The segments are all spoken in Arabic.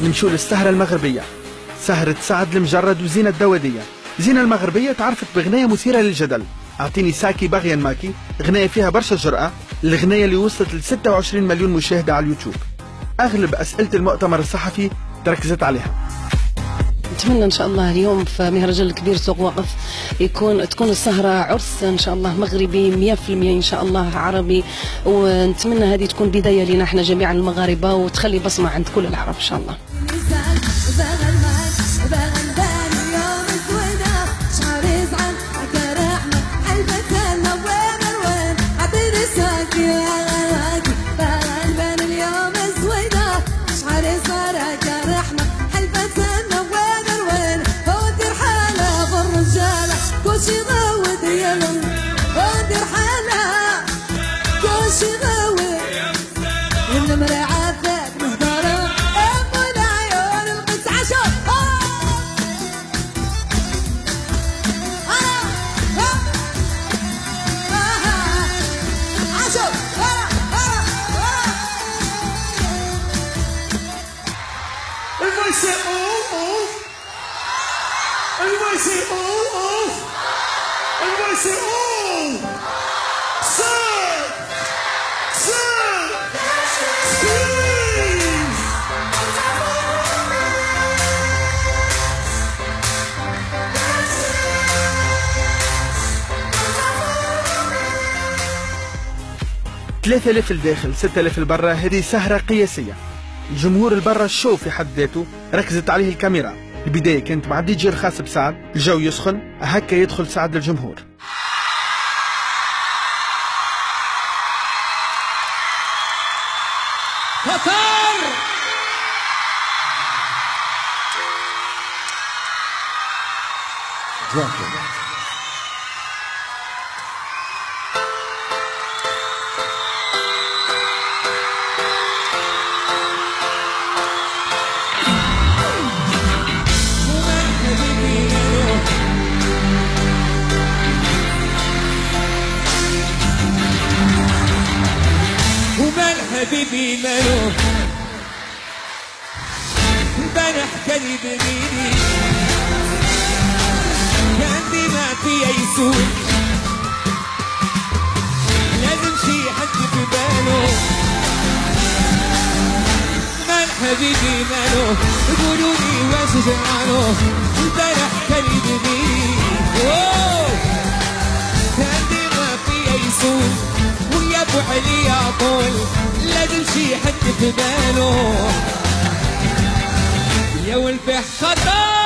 نمشوا للسهرة المغربية، سهرة سعد المجرد وزينة الدوادية. زينة المغربية تعرفت بغناية مثيرة للجدل، أعطيني ساكي باغيا ماكي، غناية فيها برشا جرأة، الغناية اللي وصلت ل 26 مليون مشاهدة على اليوتيوب. أغلب أسئلة المؤتمر الصحفي تركزت عليها. نتمنى ان شاء الله اليوم في مهرجان الكبير سوق وقف تكون السهره عرس ان شاء الله مغربي 100% ان شاء الله عربي، ونتمنى هذه تكون بدايه لنا احنا جميعا المغاربه وتخلي بصمه عند كل العرب ان شاء الله. ثلاثة آلاف الداخل 6000 البرا، هذه سهرة قياسية. الجمهور البرا الشو في حد ذاته ركزت عليه الكاميرا. البداية كانت مع الدي جي الخاص بسعد، الجو يسخن هكا يدخل سعد للجمهور. خطر حبيبي مالو البارح كان يبنيني كان ديما فيا يسوق لازم شي حد في باله مال حبيبي مالو يقولولي واش جرالو البارح كان يبنيني كان ديما فيا يسوق ويا ابو علي يا طول لازم شي حد في باله يا والفح خطا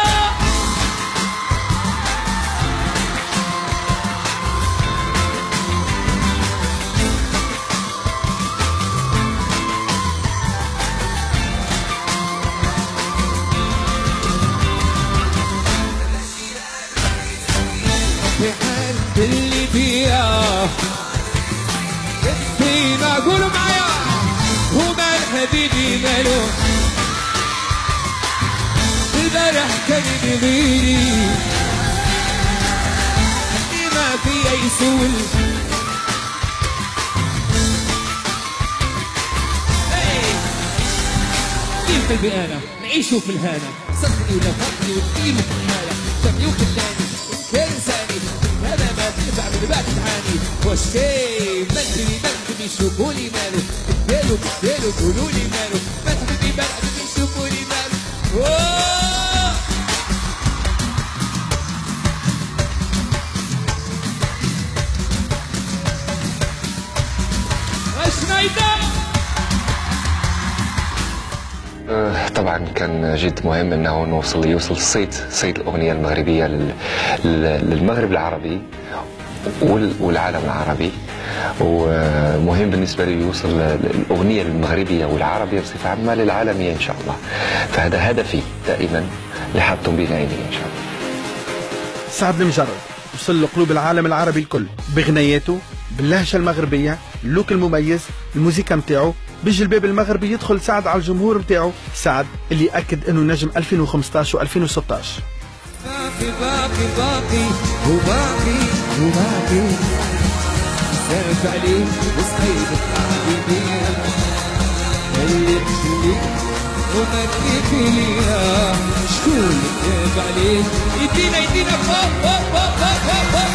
في حال اللي فيها فينا قولوا معايا ومال حبيبي مالو البارح كان يبغيني ديما فيا يسول كيف قلبي انا نعيشوا في الهنا صدقني ولا فكري وتقيمة الحالة شافني وخلاني كنساني انا ما تنفع من بعد تعاني وشي منتبي شوفولي مالو كدالو قولولي مالو منتبي شوفولي مالو طبعا كان جد مهم انه يوصل صيت الاغنيه المغربيه للمغرب العربي والعالم العربي، ومهم بالنسبه لي يوصل الاغنيه المغربيه والعربيه بصفه عامه للعالميه ان شاء الله. فهذا هدفي دائما اللي حاطه بين عيني ان شاء الله. سعد المجرد وصل لقلوب العالم العربي الكل بغناياته باللهجه المغربيه، اللوك المميز، الموسيقى نتاعو. بالجلباب المغربي يدخل سعد على الجمهور نتاعو، سعد اللي اكد انه نجم 2015 و2016. باقي سالت عليه وصحيت حبيبي اللي تخليك وما تجيبي ليا شكون كذب عليك يدينا فوق فوق فوق فوق فوق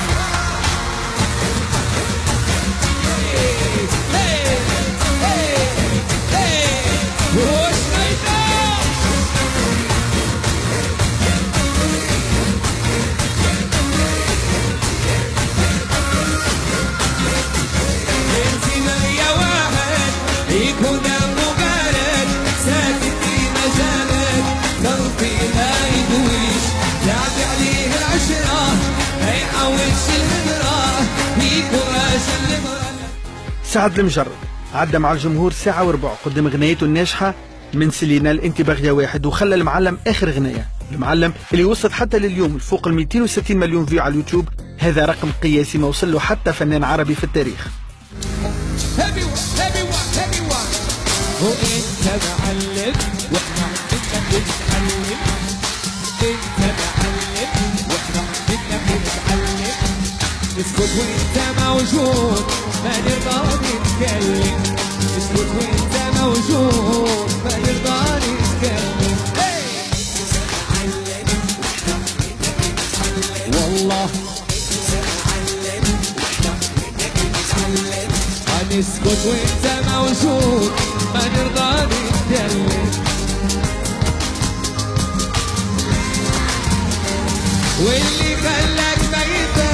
سعد المجرد عدى مع الجمهور ساعة وربع قدم غنيته الناجحة من سيلينا الانت باغية واحد، وخلى المعلم اخر غنية. المعلم اللي وصلت حتى لليوم فوق ال 260 مليون فيو على اليوتيوب، هذا رقم قياسي ما وصل له حتى فنان عربي في التاريخ. وانت معلم واحنا عندنا بنتعلم، انت معلم واحنا عندنا بنتعلم، اسكت وانت موجود ما نرضى نتكلم، اسكت وانت موجود ما نرضى نتكلم. والله هنسكت وانت موجود ما نرضى نتكلم، واللي خلاك ميتة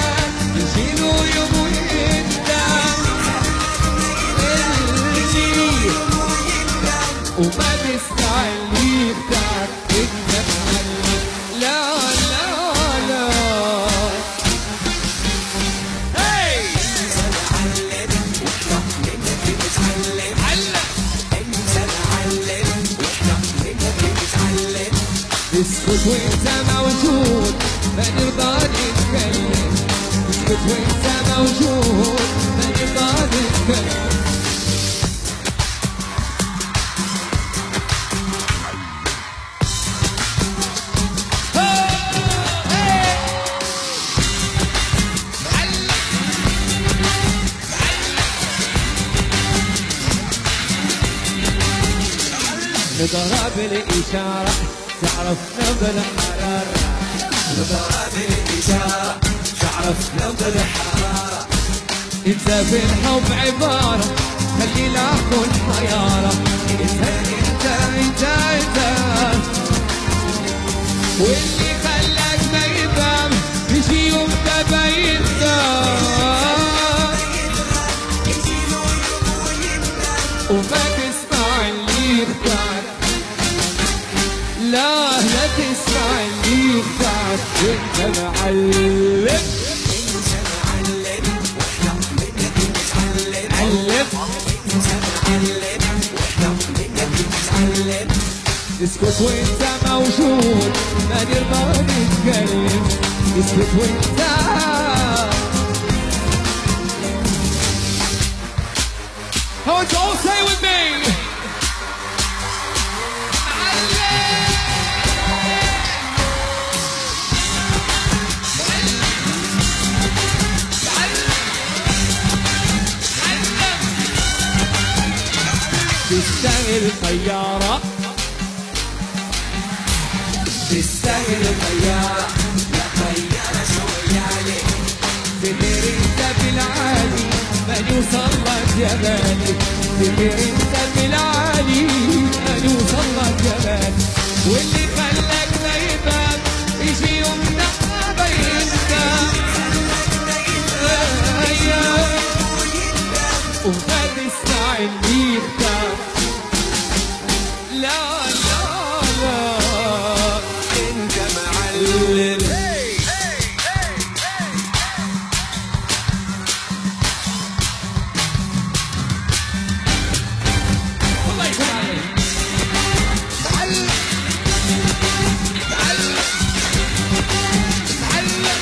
يشيلوا يوم ويندم، وما بيسمع اللي يختار انت معلم. لا لا لا هاي اسكت وانت موجود ما نرضى نتكلم، اسكت وانت موجود ما نرضى نتكلم. نضرب الإشارة تعرف نبض الحرارة، نضرب الإشارة تعرف نبض الحرارة، انت في الحب عبارة خلي العقل حيارة، انت واللي خلاك ما يفهم يجي يوم تبين وما تسمع اللي يختار، لا لا تسمع اللي يختار، انت معلم انت معلم واحنا منك نتعلم، علم انت معلم واحنا منك نتعلم، اسكت وانت موجود ما نرضى نتكلم، اسكت وانت I want you all say with me. تستاهل طيارة، تستاهل طيارة، لا طيارة شوية عليك، تدير انت بالعالي ما يوصل لك يا بالي، تدير انت بالعالي ما يوصل لك يا بالي، واللي خلاك ما يفهم يجي يوم ما يندم، وما تسمع اللي يختار، لا لا لا انت معلم. والله يسمعني معلم معلم معلم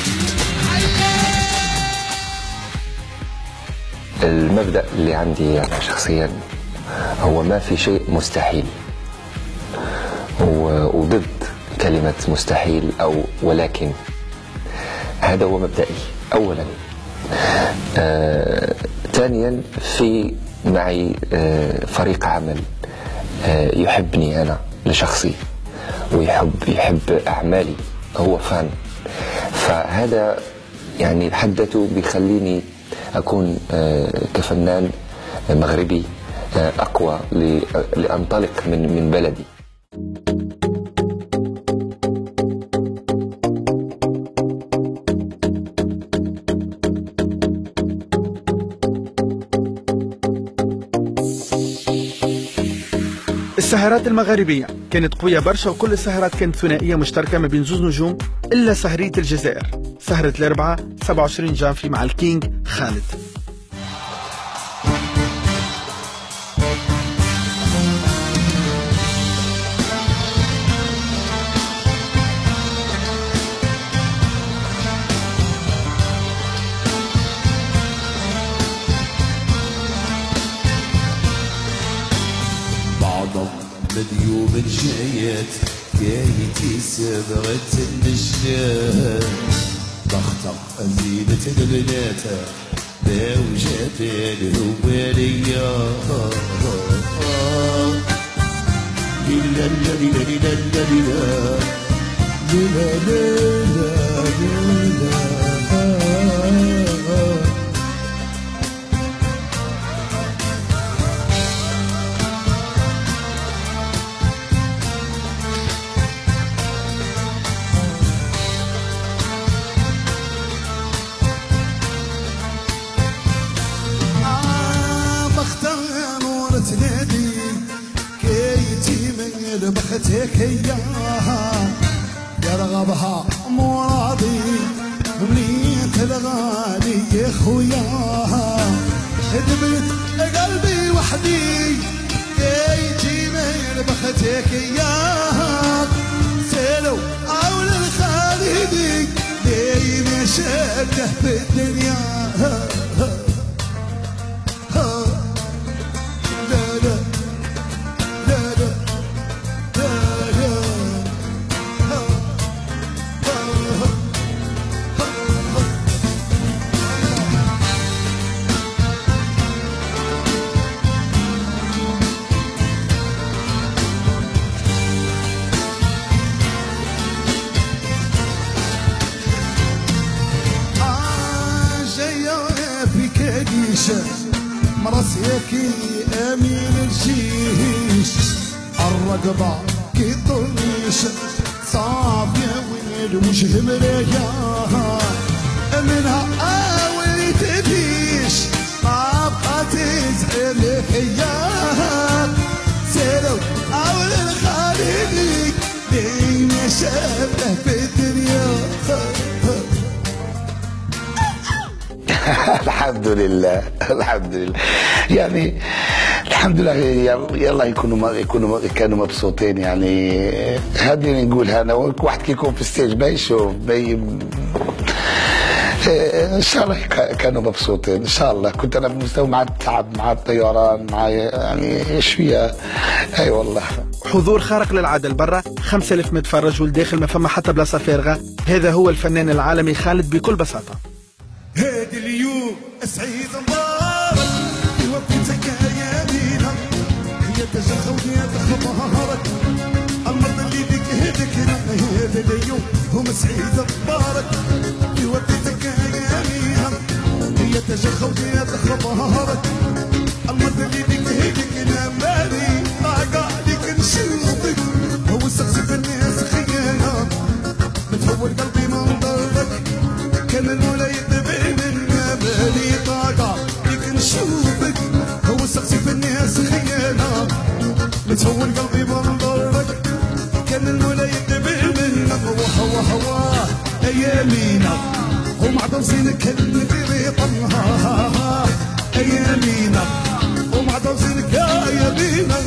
معلم. المبدأ اللي عندي أنا شخصيا هو ما في شيء مستحيل، وضد كلمة مستحيل أو ولكن. هذا هو مبدئي أولا. ثانيا في معي فريق عمل يحبني أنا لشخصي ويحب أعمالي، هو فان. فهذا يعني بحد ذاته بيخليني أكون كفنان مغربي أقوى لأنطلق من بلدي. السهرات المغاربية كانت قوية برشا، وكل السهرات كانت ثنائية مشتركة ما بين زوز نجوم، إلا سهرية الجزائر، سهرة الأربعاء 27 جانفي مع الكينج خالد. مديوم جايات كايتي سبغت النجات ضغطة أزينة البنات باوجات الهوالية ليلا ليلا ليلا ليلا ليلا ليلا بختك اياها يرغبها مرادي مليت الغالي يا خوياها خدمت قلبي وحدي يجي من بختك اياها سلو اول الخالدي لي ما شفته في الدنيا مرسيكي امين الجيش الرقبة كي طنيش صافية وين وجه مرياها منها اولي تبيش ما بقى تزعل فياها سيرو اول الخالدي ديما شافه في الدنيا الحمد لله الحمد لله يعني الحمد لله. يلا كانوا مبسوطين يعني. هذه اللي نقولها انا، واحد كيكون في الستيج ما يشوف ان شاء الله كانوا مبسوطين ان شاء الله. كنت انا بمستوى مع التعب مع الطيران مع يعني شويه اي والله. حضور خارق للعاده لبرا، 5000 متفرج، والداخل ما فما حتى بلاصه فارغه. هذا هو الفنان العالمي خالد بكل بساطه. هادي اليوم سعيد مبارك في وفيتك يا مينا، هي تجخ وهي تخبارك المرض اللي بك هدك. هذا اليوم هم سعيد مبارك في وفيتك يا مينا، هي تجخ وهي تخبارك المرض اللي بك هدك. انا مالي طاقة عليك نشوفك، هو سقسي في الناس خيانة متهور قلبي منظرك كان المولاي بالي طاقة ليك نشوفك، هو سقسي في الناس خيانة متهور قلبي بنظرك كان المولاي يدبر منك. وهواه ايامينا ومع توزينك كلمتي بيطنها ايامينا ومع توزينك يا يمينا.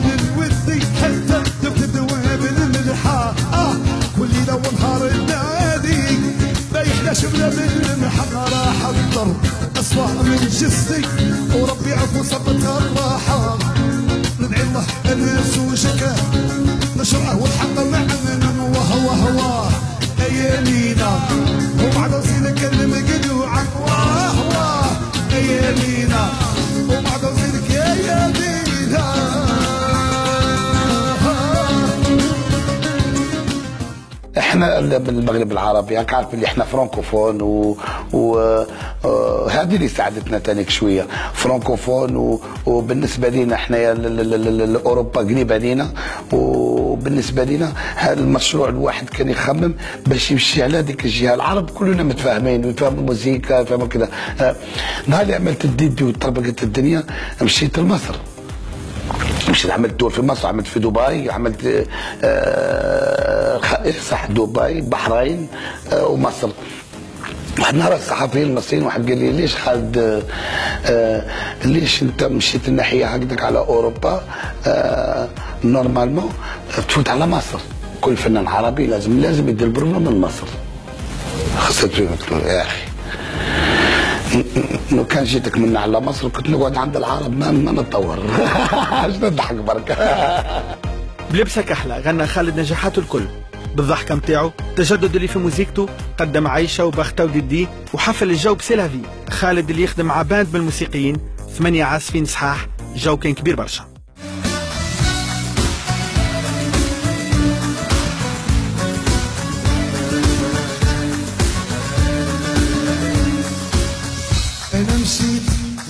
من الودي حتى تبدأ من الملحة كل ليلة ونهار النادي بايحنا شبلة من الملحة راح اضطر اصفى من جسدي وربي عفو صبتها الراحة ندعي الله الناس وشكا نشرعه والحق معنا وهو ايامينا وبعد وصيل كلمة قدوعا واه ايامينا وبعد وصيلك يا يمينا. احنا بالمغرب العربي راك عارف اللي احنا فرانكوفون وهذه اللي ساعدتنا تانيك شويه فرانكوفون وبالنسبه لنا احنا اوروبا قريبه لينا وبالنسبه لنا هذا المشروع الواحد كان يخمم باش يمشي على هذيك الجهه. العرب كلنا متفاهمين ويفهموا الموسيقى يفهموا كذا. نهار اللي عملت الديدي وطربقت الدنيا مشيت لمصر مشيت عملت دور في مصر عملت في دبي عملت صح دبي بحرين ومصر. واحد نهار الصحفيين المصريين واحد قال لي ليش خالد ليش انت مشيت الناحيه هكذاك على اوروبا نورمالمون تفوت على مصر كل فنان عربي لازم يدير البروفا من مصر. خسرت يا اخي لو كان جيتك من على مصر كنت نقعد عند العرب ما نتطور. عشان نضحك بركه. بلبسك احلى غنى خالد نجاحاته الكل بالضحكه متاعو التجدد اللي في موسيقته قدم عايشه وبختة وديدي وحفل الجو بسيلافي. خالد اللي يخدم مع باند من الموسيقيين 8 عازفين صحاح الجو كان كبير برشا. انا مشيت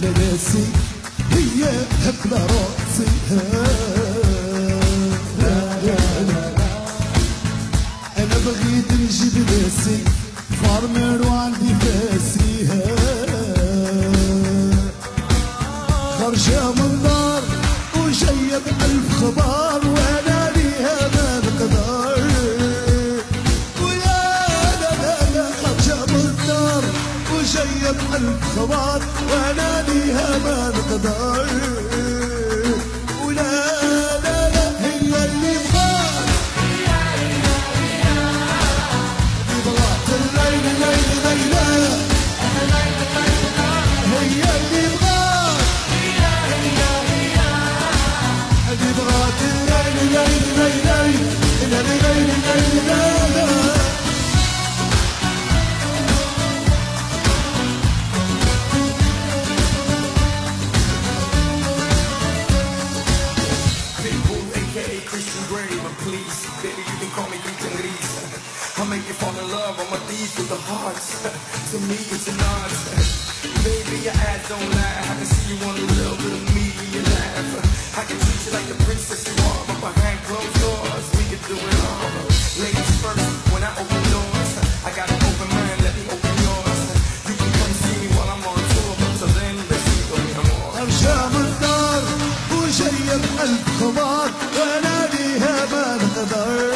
لناسي هي هبله راسي انا بغيت نجيب ناسي فارمر وعندي فاسي خرجه من دار وجايه بألف خبر وانا ليها ما نقدر ولا لا خرجه من دار وجايه بألف خبر وانا ليها ما نقدر ولا لا هي اللي بغات بغات الليل ليل ليلة هي اللي بغات اللي بغات الليل ليل ليل ليل I'll make you fall in love on my knees with the hearts. To me it's an art. Baby your eyes don't lie. I can see you want a little bit of me in your life. I can treat you like the princess you are, but behind closed doors we can do it all. Ladies first, when I open doors, I got an open mind, let me open yours. You can come see me while I'm on tour, but till then let's see what we are. أرجع من الدار وجاية بقلب خبار وأنا ليها ما نقدر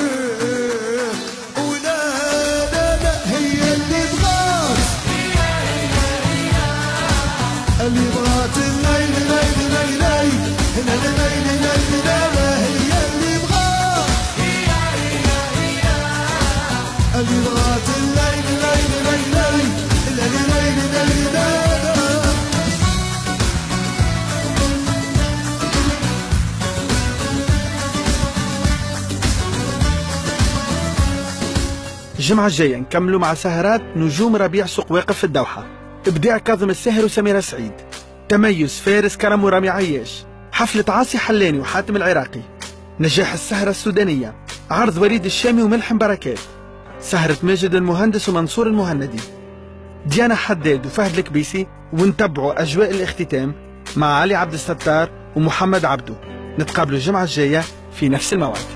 اللي بغات الليل ليل ليل ليل ليل ليل هي اللي بغات اللي بغات الليل ليل ليل ليل ليل ليل الجمعة الجاية نكملوا مع سهرات نجوم ربيع سوق واقف في الدوحة. إبداع كاظم الساهر وسميرة سعيد، تميز فارس كرم ورامي عياش، حفلة عاصي حلاني وحاتم العراقي، نجاح السهرة السودانية، عرض وليد الشامي وملحم بركات، سهرة ماجد المهندس ومنصور المهندي، ديانا حداد وفهد الكبيسي. ونتبعوا أجواء الاختتام مع علي عبد الستار ومحمد عبدو. نتقابلوا الجمعة الجاية في نفس الموعد.